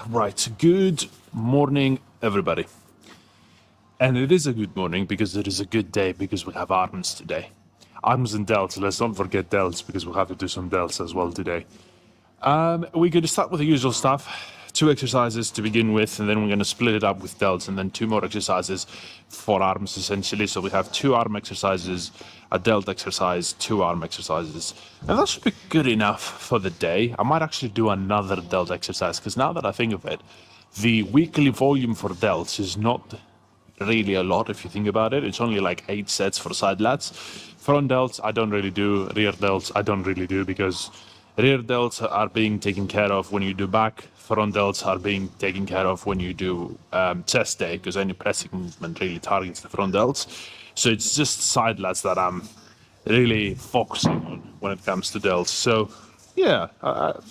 Right, good morning, everybody. And it is a good morning because it is a good day because we have arms today. Arms and delts. Let's not forget delts because we'll have to do some delts as well today. We're going to start with the usual stuff. 2 exercises to begin with, and then we're going to split it up with delts, and then 2 more exercises for arms, essentially. So we have 2 arm exercises, a delt exercise, 2 arm exercises. And that should be good enough for the day. I might actually do another delt exercise, because now that I think of it, the weekly volume for delts is not really a lot if you think about it. It's only like 8 sets for side lats. Front delts I don't really do. Rear delts I don't really do because rear delts are being taken care of when you do back. Front delts are being taken care of when you do chest day, because any pressing movement really targets the front delts. So it's just side lats that I'm really focusing on when it comes to delts. So yeah,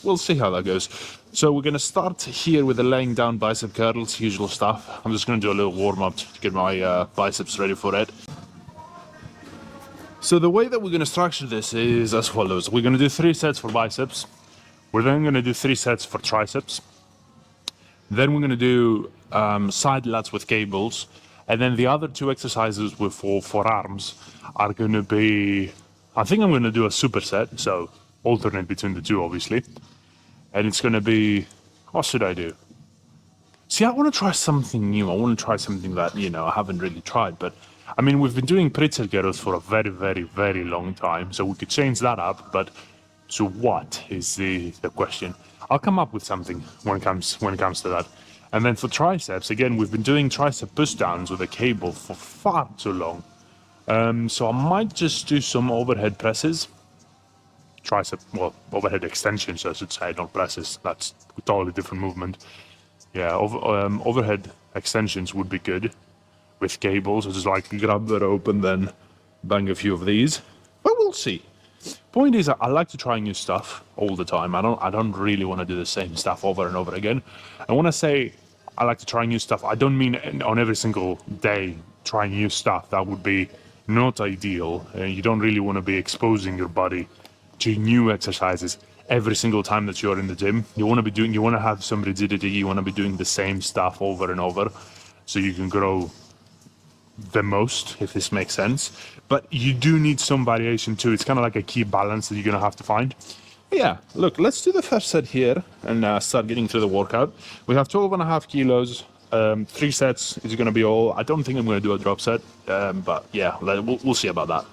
we'll see how that goes. So we're going to start here with the laying down bicep curls, usual stuff. I'm just going to do a little warm up to get my biceps ready for it. So the way that we're going to structure this is as follows. We're going to do 3 sets for biceps. We're then going to do 3 sets for triceps. Then we're going to do side lats with cables. And then the other 2 exercises for arms are going to be, I think I'm going to do a superset, so alternate between the 2, obviously. And it's going to be, what should I do? See, I want to try something new. I want to try something that, I haven't really tried. But, I mean, we've been doing pretzel girls for a very, very, very long time. So we could change that up. But to what is the question? I'll come up with something when it comes to that. And then for triceps, again, we've been doing tricep push downs with a cable for far too long. So I might just do some overhead presses. Overhead extensions, I should say, not presses. That's a totally different movement. Yeah, overhead extensions would be good with cables. So just like grab the rope and then bang a few of these. But we'll see. Point is, I like to try new stuff all the time. I don't really want to do the same stuff over and over again. And when I say I like to try new stuff, I don't mean on every single day trying new stuff. That would be not ideal. You don't really want to be exposing your body to new exercises every single time that you're in the gym. You want to have some rigidity. You want to be doing the same stuff over and over, so you can grow the most, if this makes sense. But you do need some variation too. It's kind of like a key balance that you're going to have to find. But yeah, look, let's do the first set here and start getting through the workout. We have 12.5 kilos, 3 sets is going to be all. I don't think I'm going to do a drop set, but yeah, we'll see about that.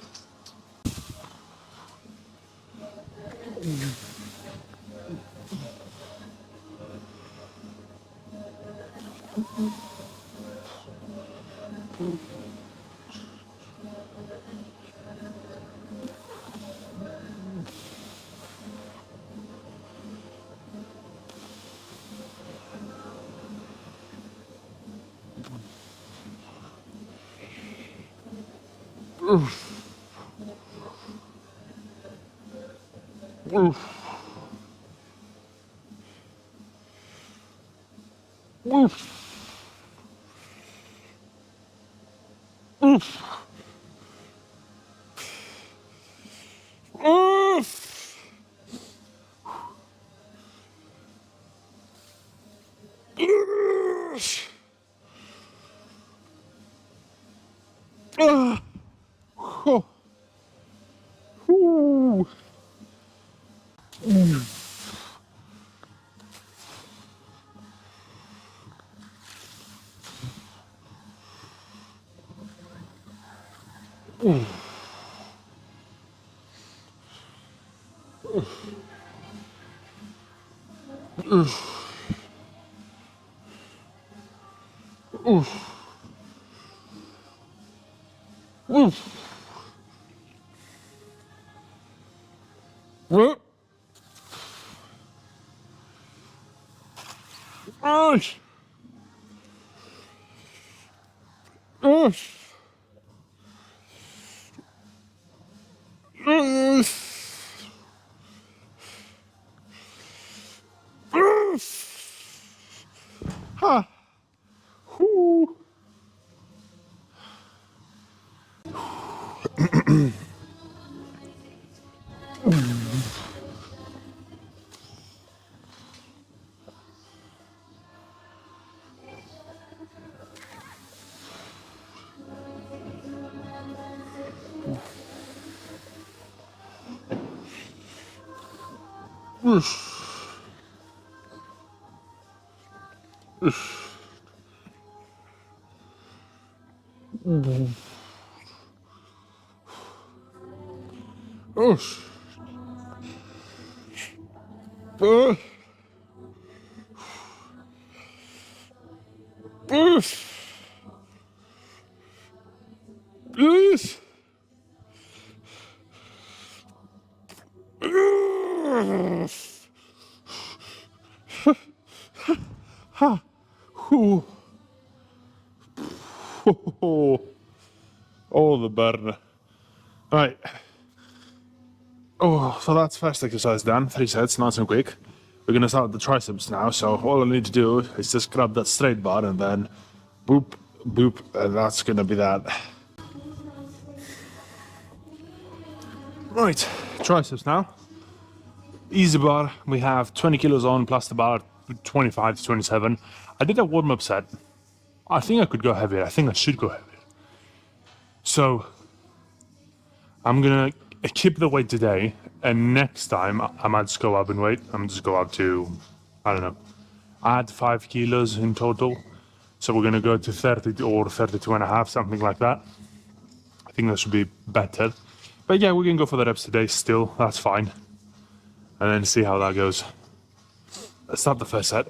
Oh, the burn. Right. Oh, so that's first exercise done. 3 sets, nice and quick. We're gonna start the triceps now. So all I need to do is just grab that straight bar and then boop, boop, and that's gonna be that. Right, triceps now. Easy bar. We have 20 kilos on plus the bar, 25 to 27. I did a warm-up set. I think I could go heavier. I think I should go heavier. So I'm gonna keep the weight today, and next time I might just go up in weight. I'm just go up to, I don't know, add 5 kilos in total. So we're gonna go to 30 or 32 and a half, something like that. I think that should be better. But yeah, we can go for the reps today still, that's fine. And then see how that goes. Let's start the first set.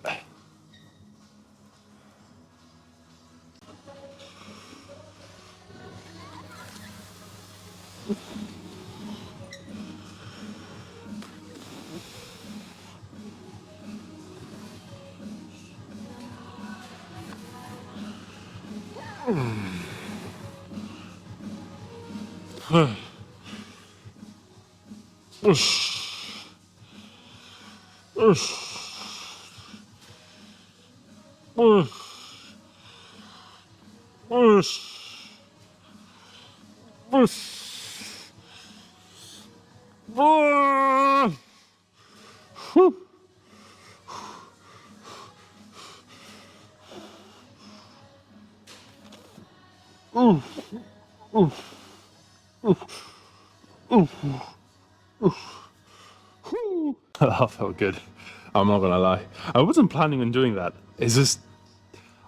That felt good. I'm not gonna lie. I wasn't planning on doing that. It's just,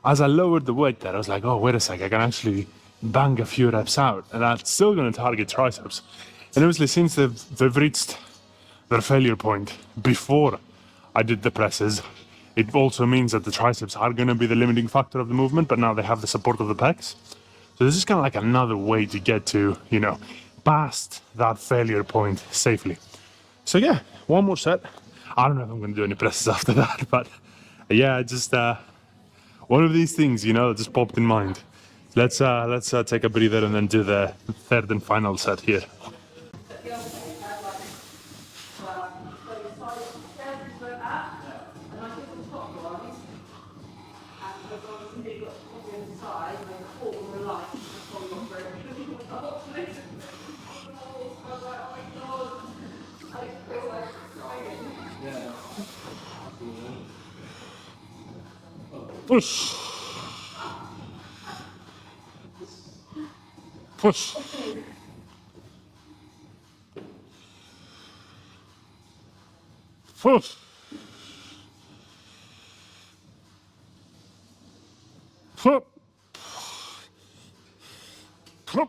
as I lowered the weight there, I was like, oh, wait a sec, I can actually bang a few reps out, and that's still gonna target triceps. And obviously, since they've reached their failure point before I did the presses, it also means that the triceps are gonna be the limiting factor of the movement, but now they have the support of the pecs. So this is kind of like another way to get to, you know, past that failure point safely. So yeah, one more set. I don't know if I'm going to do any presses after that, but yeah, just one of these things, you know, that just popped in mind. Let's take a breather and then do the third and final set here. Push. Push. Push. Push. Push.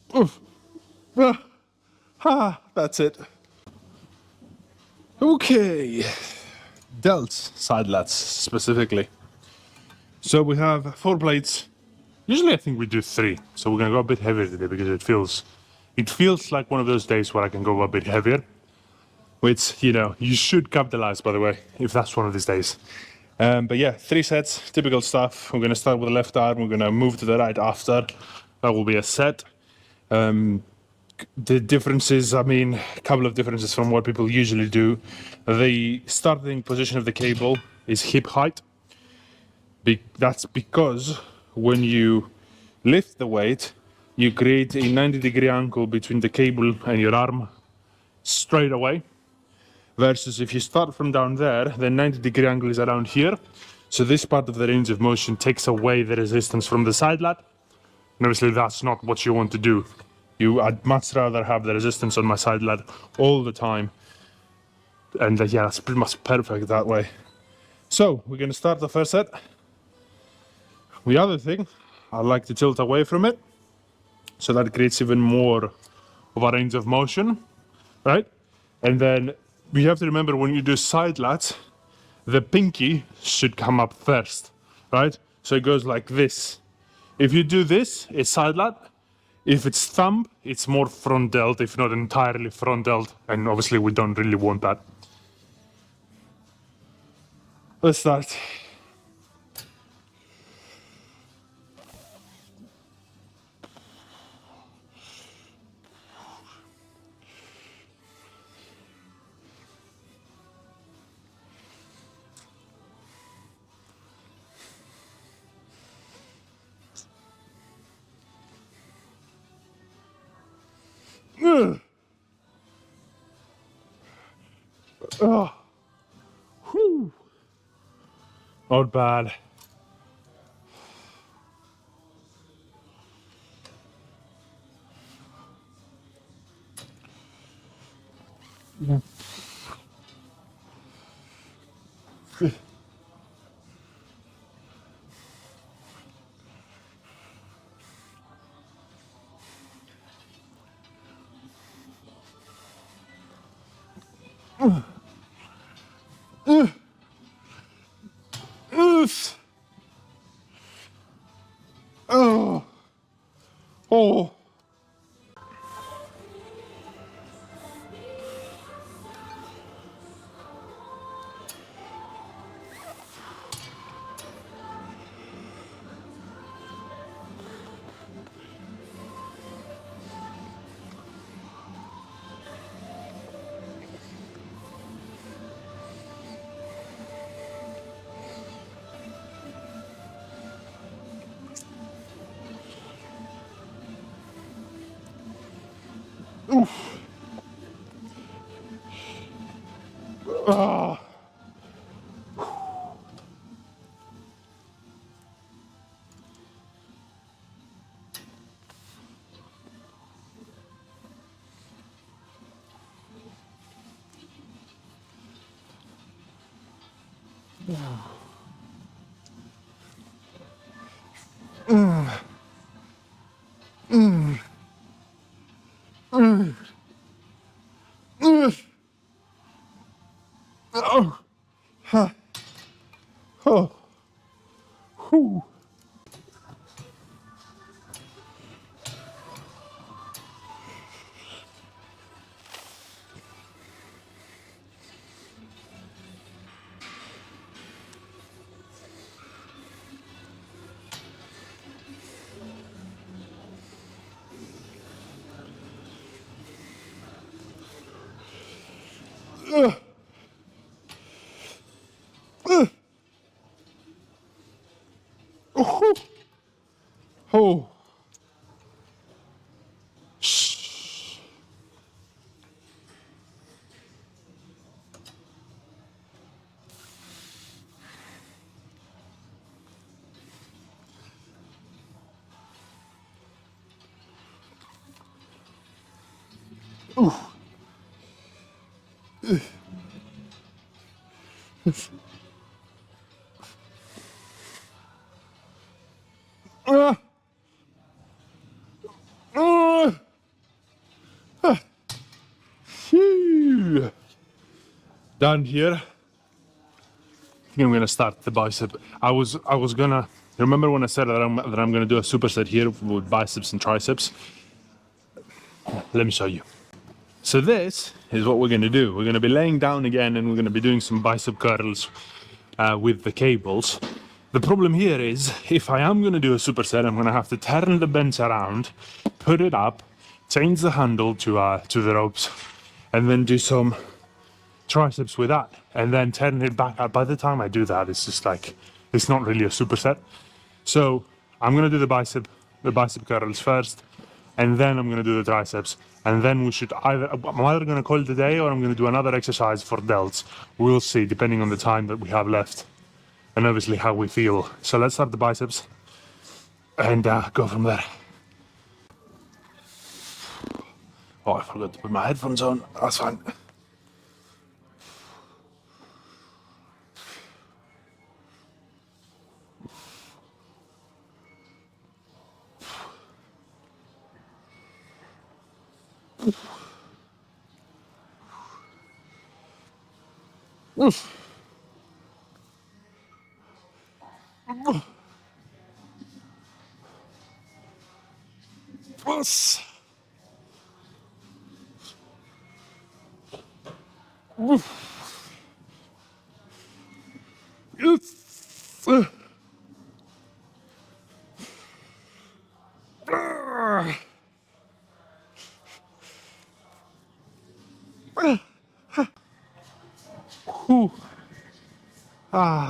Push. Huh. That's it. Okay. Delts, side lats specifically. So we have 4 plates. Usually I think we do 3. So we're gonna go a bit heavier today because it feels like one of those days where I can go a bit heavier. Which, you know, you should capitalize, by the way, if that's one of these days. But yeah, 3 sets, typical stuff. We're gonna start with the left arm. We're gonna move to the right after. That will be a set. The differences, I mean, a couple of differences from what people usually do. The starting position of the cable is hip height. That's because when you lift the weight, you create a 90-degree angle between the cable and your arm straight away. Versus if you start from down there, the 90-degree angle is around here. So this part of the range of motion takes away the resistance from the side lat. And obviously that's not what you want to do. I'd much rather have the resistance on my side lat all the time. And yeah, that's pretty much perfect that way. So we're gonna start the first set. The other thing, I like to tilt away from it. So that creates even more of a range of motion, right? And then we have to remember when you do side lats, the pinky should come up first, right? So it goes like this. If you do this, it's side lat. If it's thumb, it's more front delt, if not entirely front delt. And obviously we don't really want that. Let's start. Oh. Whew. Not bad. Yeah. Oh. Oh. Oof. Ah. Oh. Huh. Oh. Whew. Oh. Oh. Shh. Ooh. Ah. Ah. Ah. Phew. Down here. I think I'm gonna start the bicep. I was gonna remember when I said that I'm gonna do a superset here with biceps and triceps. Let me show you. So this is what we're gonna do. We're gonna be laying down again and we're gonna be doing some bicep curls with the cables. The problem here is if I am gonna do a superset, I'm gonna have to turn the bench around, put it up, change the handle to the ropes, and then do some triceps with that, and then turn it back out. By the time I do that, it's just like, it's not really a superset. So I'm gonna do the bicep curls first, and then I'm gonna do the triceps, and then I'm either gonna call it a day, or I'm gonna do another exercise for delts. We'll see, depending on the time that we have left, and obviously how we feel. So let's start the biceps, and go from there. Oh, I forgot to put my headphones on. That's fine. Plus.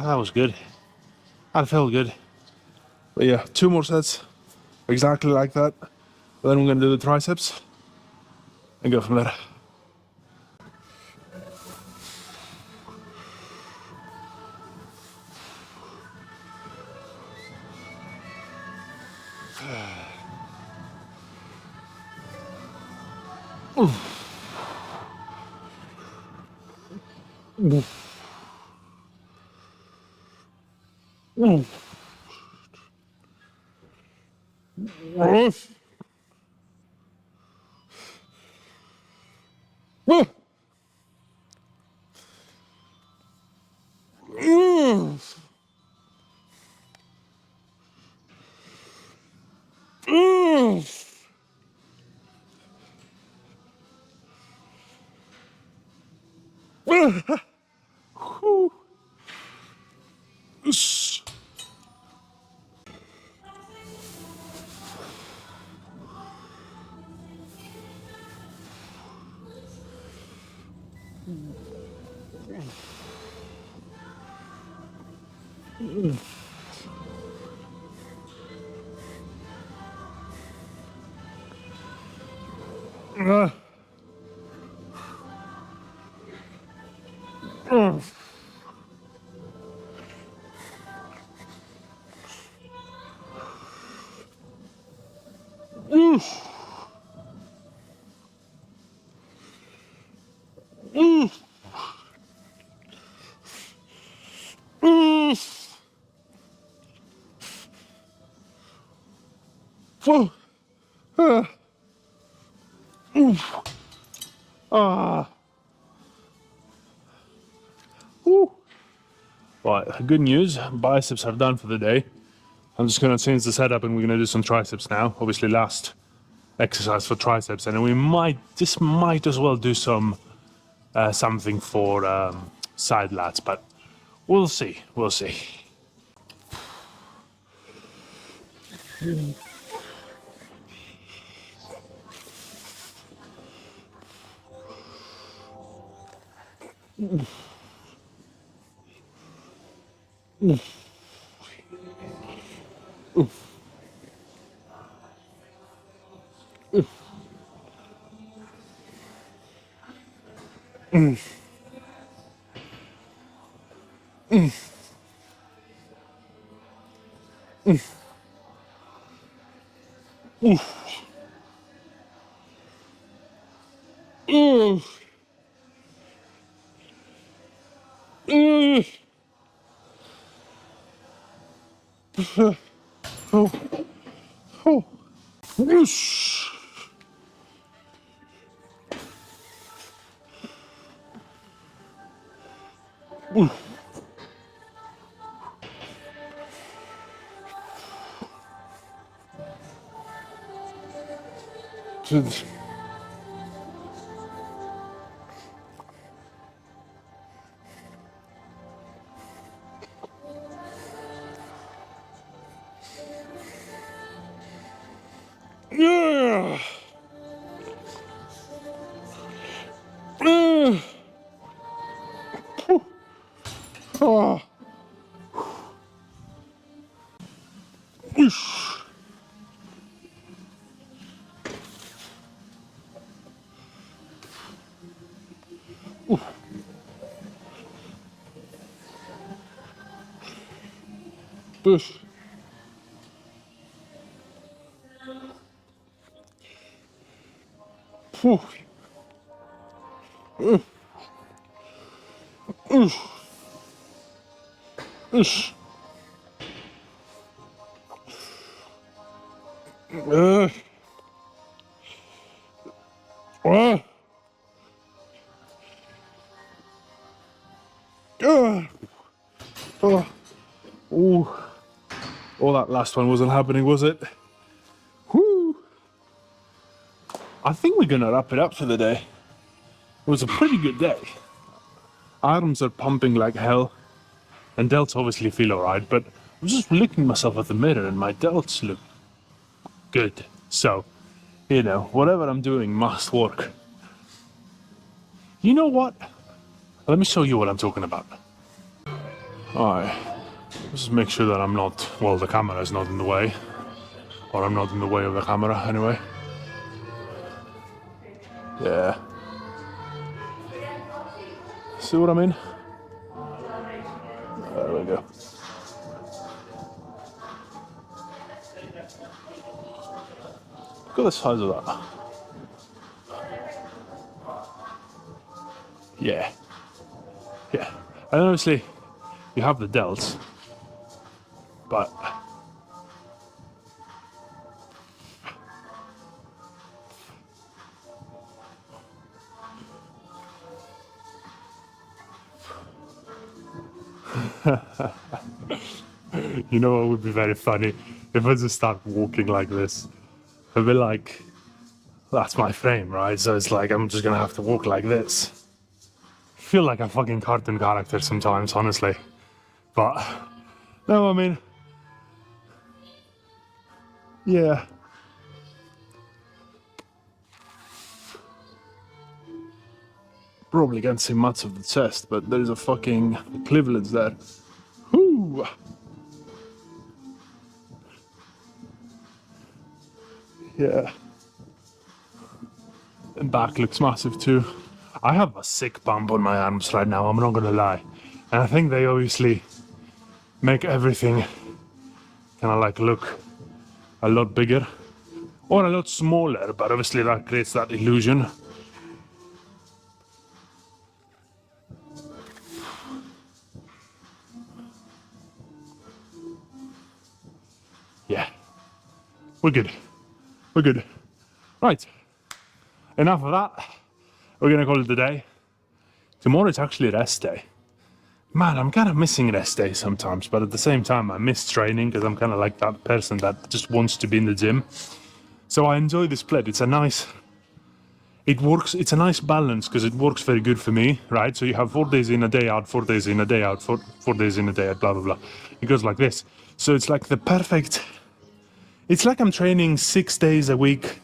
That was good. That felt good. But yeah, 2 more sets, exactly like that. Then we're gonna do the triceps and go from there. Right, good news, biceps are done for the day. I'm just gonna change the setup and we're gonna do some triceps now. Obviously last exercise for triceps, and we might as well do some something for side lats, but we'll see. Whoosh. Yeah. Oh. Whoosh. Push. Whew. Ush. Uh. Uh. Oh. Ooh. Oh, that last one wasn't happening, was it? Whoo. I think we're gonna wrap it up for the day. It was a pretty good day. Arms are pumping like hell, and delts obviously feel alright, but I'm just looking myself at the mirror and my delts look good. So, you know, whatever I'm doing must work. You know what? Let me show you what I'm talking about. Alright, let's just make sure that I'm not, well, the camera is not in the way. Or I'm not in the way of the camera, anyway. Yeah. See what I mean? There we go. Look at the size of that. Yeah. Yeah. And obviously, you have the delts, but you know what would be very funny? If I just start walking like this, I'd be like, that's my frame, right? So it's like, I'm just gonna have to walk like this. I feel like a fucking cartoon character sometimes, honestly. But, no, I mean, yeah. Probably can't see much of the chest, but there's a fucking cleavage there. Whoo! Yeah. And back looks massive too. I have a sick bump on my arms right now, I'm not gonna lie. And I think they obviously make everything kind of like look a lot bigger. Or a lot smaller, but obviously that creates that illusion. Yeah. We're good. We're good. Right. Enough of that. We're gonna call it a day. Tomorrow is actually rest day. Man, I'm kind of missing rest day sometimes, but at the same time, I miss training because I'm kind of like that person that just wants to be in the gym. So I enjoy this split. It's a nice, it works, it's a nice balance because it works very good for me, right? So you have 4 days in, a day out, 4 days in, a day out, four days in, a day out, blah, blah, blah. It goes like this. So it's like the perfect, it's like I'm training 6 days a week.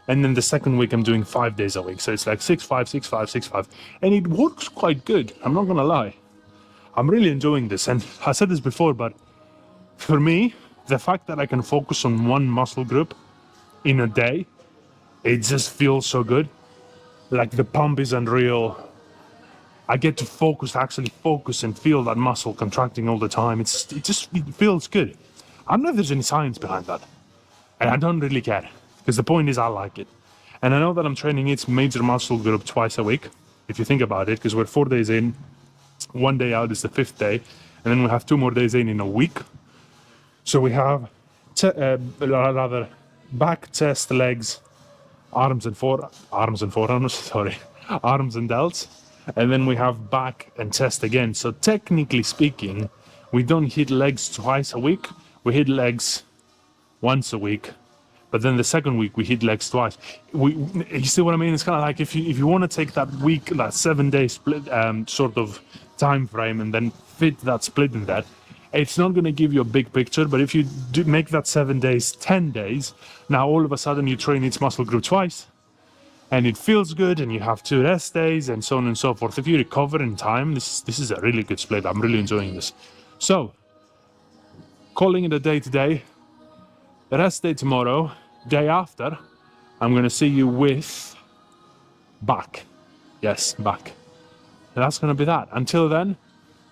And then the second week I'm doing 5 days a week. So it's like 6, 5, 6, 5, 6, 5. And it works quite good. I'm not gonna lie. I'm really enjoying this. And I said this before, but for me, the fact that I can focus on one muscle group in a day, it just feels so good. Like the pump is unreal. I get to focus, actually focus and feel that muscle contracting all the time. It feels good. I don't know if there's any science behind that. And I don't really care. Because the point is I like it. And I know that I'm training each major muscle group twice a week, if you think about it, because we're 4 days in, 1 day out is the 5th day, and then we have 2 more days in a week. So we have rather back, chest, legs, arms and forearms, sorry, arms and delts, and then we have back and chest again. So technically speaking, we don't hit legs twice a week, we hit legs once a week. But then the second week we hit legs twice. You see what I mean? It's kind of like if you want to take that week, that 7-day split sort of time frame, and then fit that split in that, it's not going to give you a big picture. But if you do make that 7 days 10 days, now all of a sudden you train each muscle group twice, and it feels good, and you have 2 rest days, and so on and so forth. If you recover in time, this is a really good split. I'm really enjoying this. So, calling it a day today, rest day tomorrow, day after, I'm gonna see you with back. Yes, back. And that's gonna be that. Until then,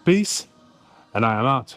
peace, and I am out.